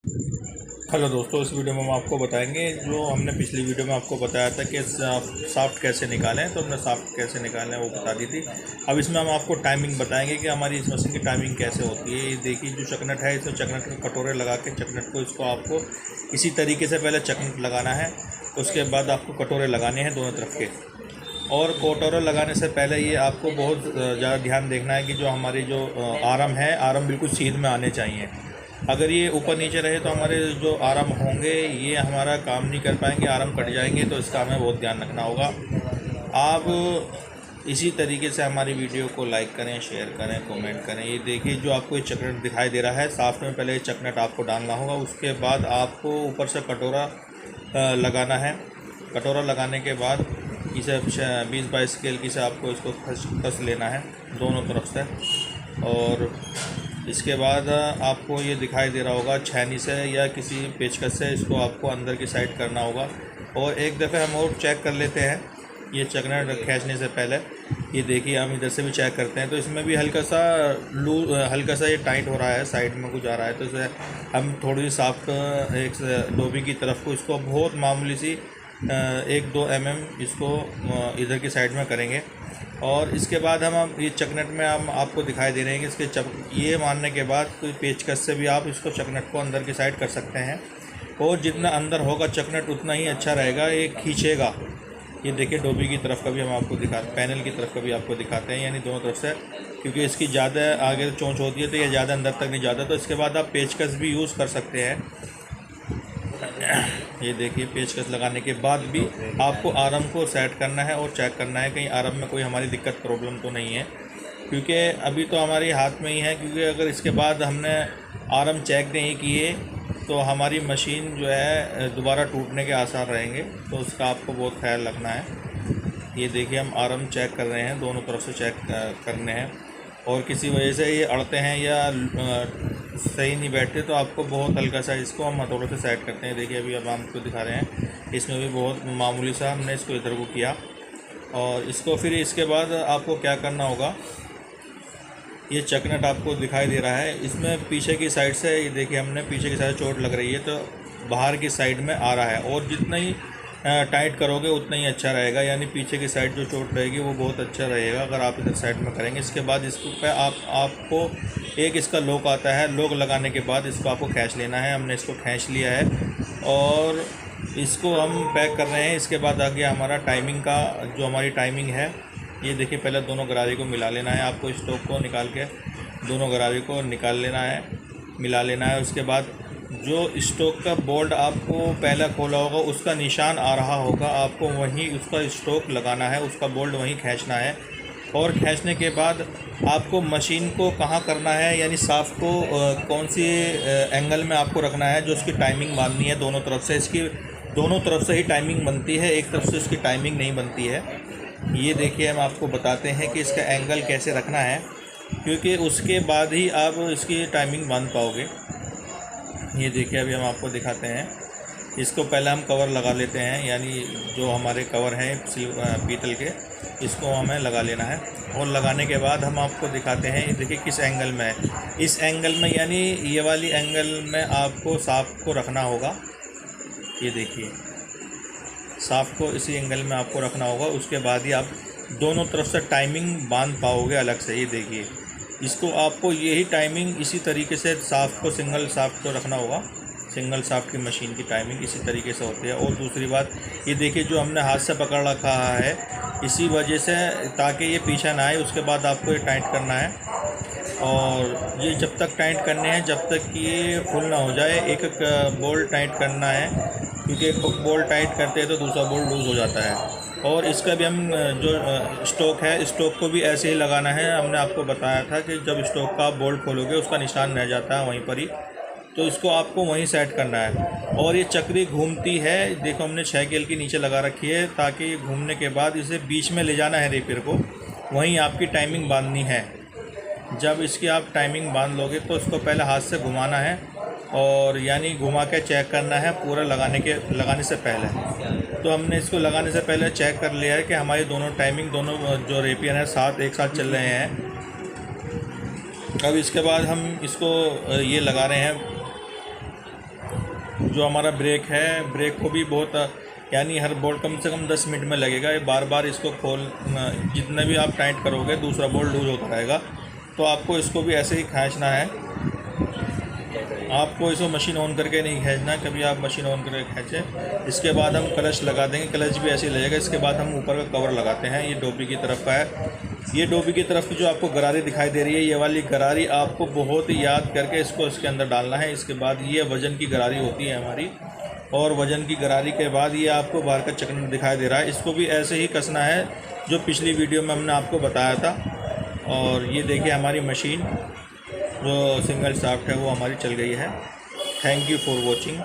Hello दोस्तों, इस video में हम आपको बताएंगे जो हमने पिछली वीडियो में आपको बताया था कि साफ्ट कैसे निकालें। तो हमने साफ्ट कैसे निकालें वो बता दी थी। अब इसमें हम आपको टाइमिंग बताएंगे कि हमारी इस मशीन की टाइमिंग कैसे होती है। ये देखिए, जो चकनट है इसमें चकनट के कटोरे लगा के चकनट को इसको आपको इसी तरीके से पहले चकनट लगाना है। उसके बाद आपको कटोरे लगाने हैं दोनों तरफ के। और कटोरे लगाने से पहले ये आपको बहुत ज़्यादा ध्यान देखना है कि जो हमारी जो आर्म है, आर्म बिल्कुल सीध में आने चाहिए। अगर ये ऊपर नीचे रहे तो हमारे जो आर्म होंगे ये हमारा काम नहीं कर पाएंगे, आर्म कट जाएंगे। तो इसका हमें बहुत ध्यान रखना होगा। आप इसी तरीके से हमारी वीडियो को लाइक करें, शेयर करें, कमेंट करें। ये देखिए, जो आपको ये चकनट दिखाई दे रहा है, साफ्ट में पहले ये चकनट आपको डालना होगा। उसके बाद आपको ऊपर से कटोरा लगाना है। कटोरा लगाने के बाद इसे 20-22 स्केल की से आपको इसको कस लेना है दोनों तरफ से। और इसके बाद आपको ये दिखाई दे रहा होगा, छेनी से या किसी पेचकस से इसको आपको अंदर की साइड करना होगा। और एक दफ़े हम और चेक कर लेते हैं ये चकना खींचने से पहले। ये देखिए, हम इधर से भी चेक करते हैं तो इसमें भी हल्का सा ये टाइट हो रहा है, साइड में कुछ आ रहा है। तो इसे हम थोड़ी सॉफ्ट एक डोबी की तरफ को इसको बहुत मामूली सी 1-2 mm इसको इधर की साइड में करेंगे। और इसके बाद हम ये चकनट में हम आपको दिखाई दे रहे हैं कि इसके ये मारने के बाद कोई पेचकस से भी आप इसको चकनट को अंदर की साइड कर सकते हैं। और जितना अंदर होगा चकनट उतना ही अच्छा रहेगा, ये खींचेगा। ये देखिए, डोबी की तरफ का भी हम आपको पैनल की तरफ का भी आपको दिखाते हैं, यानी दोनों तरफ से, क्योंकि इसकी ज़्यादा आगे चोंच होती है तो ये ज़्यादा अंदर तक नहीं जाता। तो इसके बाद आप पेचकस भी यूज़ कर सकते हैं। ये देखिए, पेचकस लगाने के बाद भी आपको आर्म को सेट करना है और चेक करना है कहीं आर्म में कोई हमारी दिक्कत प्रॉब्लम तो नहीं है, क्योंकि अभी तो हमारे हाथ में ही है। क्योंकि अगर इसके बाद हमने आर्म चेक नहीं किए तो हमारी मशीन जो है दोबारा टूटने के आसार रहेंगे। तो उसका आपको बहुत ख्याल रखना है। ये देखिए, हम आर्म चेक कर रहे हैं, दोनों तरफ से चेक करने हैं। और किसी वजह से ये अड़ते हैं या सही नहीं बैठते तो आपको बहुत हल्का सा इसको हम हथौड़े से सेट करते हैं। देखिए, अभी अब हम आपको दिखा रहे हैं, इसमें भी बहुत मामूली सा हमने इसको इधर को किया। और इसको फिर इसके बाद आपको क्या करना होगा, ये चकनट आपको दिखाई दे रहा है, इसमें पीछे की साइड से, ये देखिए, हमने पीछे की साइड चोट लग रही है तो बाहर की साइड में आ रहा है। और जितना ही टाइट करोगे उतना ही अच्छा रहेगा, यानी पीछे की साइड जो चोट रहेगी वो बहुत अच्छा रहेगा अगर आप इधर साइड में करेंगे। इसके बाद इसको पे आपको एक इसका लॉक आता है, लॉक लगाने के बाद इसको आपको खींच लेना है। हमने इसको खींच लिया है और इसको हम पैक कर रहे हैं। इसके बाद आ गया हमारा टाइमिंग का, जो हमारी टाइमिंग है। ये देखिए, पहले दोनों गरारे को मिला लेना है। आपको स्टोक को निकाल के दोनों गरारे को निकाल लेना है, मिला लेना है। उसके बाद जो स्टोक का बोल्ट आपको पहला खोला होगा उसका निशान आ रहा होगा, आपको वहीं उसका स्टोक लगाना है, उसका बोल्ट वहीं खींचना है। और खींचने के बाद आपको मशीन को कहाँ करना है, यानी साफ्ट को कौन सी एंगल में आपको रखना है, जो उसकी टाइमिंग बांधनी है दोनों तरफ से। इसकी दोनों तरफ से ही टाइमिंग बनती है, एक तरफ से इसकी टाइमिंग नहीं बनती है। ये देखिए, हम आपको बताते हैं कि इसका एंगल कैसे रखना है, क्योंकि उसके बाद ही आप इसकी टाइमिंग बांध पाओगे। ये देखिए, अभी हम आपको दिखाते हैं। इसको पहले हम कवर लगा लेते हैं, यानी जो हमारे कवर हैं पीतल के, इसको हमें लगा लेना है। और लगाने के बाद हम आपको दिखाते हैं, ये देखिए किस एंगल में है। इस एंगल में, यानी ये वाली एंगल में आपको साफ्ट को रखना होगा। ये देखिए, साफ्ट को इसी एंगल में आपको रखना होगा। उसके बाद ही आप दोनों तरफ से टाइमिंग बांध पाओगे अलग से। ये देखिए, इसको आपको यही टाइमिंग इसी तरीके से साफ्ट को, सिंगल साफ्ट को रखना होगा। सिंगल साफ्ट की मशीन की टाइमिंग इसी तरीके से होती है। और दूसरी बात, ये देखिए, जो हमने हाथ से पकड़ रखा है इसी वजह से, ताकि ये पीछे ना आए। उसके बाद आपको ये टाइट करना है। और ये जब तक टाइट करने हैं जब तक कि ये फुल ना हो जाए। एक एक बोल्ट टाइट करना है, क्योंकि एक बोल्ट टाइट करते हैं तो दूसरा बोल्ट लूज़ हो जाता है। और इसका भी हम जो स्टोक है, स्टोक को भी ऐसे ही लगाना है। हमने आपको बताया था कि जब स्टोक का बोल्ट खोलोगे उसका निशान रह जाता है वहीं पर ही, तो इसको आपको वहीं सेट करना है। और ये चक्री घूमती है, देखो हमने 6 गेल की नीचे लगा रखी है, ताकि घूमने के बाद इसे बीच में ले जाना है रेपियर को, वहीं आपकी टाइमिंग बांधनी है। जब इसकी आप टाइमिंग बांध लोगे तो इसको पहले हाथ से घुमाना है, और यानी घुमा के चेक करना है पूरा लगाने से पहले। तो हमने इसको लगाने से पहले चेक कर लिया है कि हमारी दोनों टाइमिंग, दोनों जो रेपियर हैं एक साथ चल रहे हैं। अब इसके बाद हम इसको ये लगा रहे हैं जो हमारा ब्रेक है, ब्रेक को भी बहुत यानी हर बोल्ट कम से कम 10 मिनट में लगेगा। ये बार बार इसको जितने भी आप टाइट करोगे दूसरा बोल्ट लूज़ होता रहेगा। तो आपको इसको भी ऐसे ही खींचना है, आपको इसको मशीन ऑन करके नहीं खींचना, कभी आप मशीन ऑन करके खींचें। इसके बाद हम क्लच लगा देंगे, क्लच भी ऐसे ही लगेगा। इसके बाद हम ऊपर का कवर लगाते हैं, ये डोबी की तरफ का है। ये डोबी की तरफ की जो आपको गरारी दिखाई दे रही है, ये वाली गरारी आपको बहुत ही याद करके इसको इसके अंदर डालना है। इसके बाद ये वज़न की गरारी होती है हमारी, और वज़न की गरारी के बाद ये आपको बाहर का चक्र दिखाई दे रहा है, इसको भी ऐसे ही कसना है जो पिछली वीडियो में हमने आपको बताया था। और ये देखिए हमारी मशीन जो सिंगल शाफ्ट है वो हमारी चल गई है। Thank you for watching.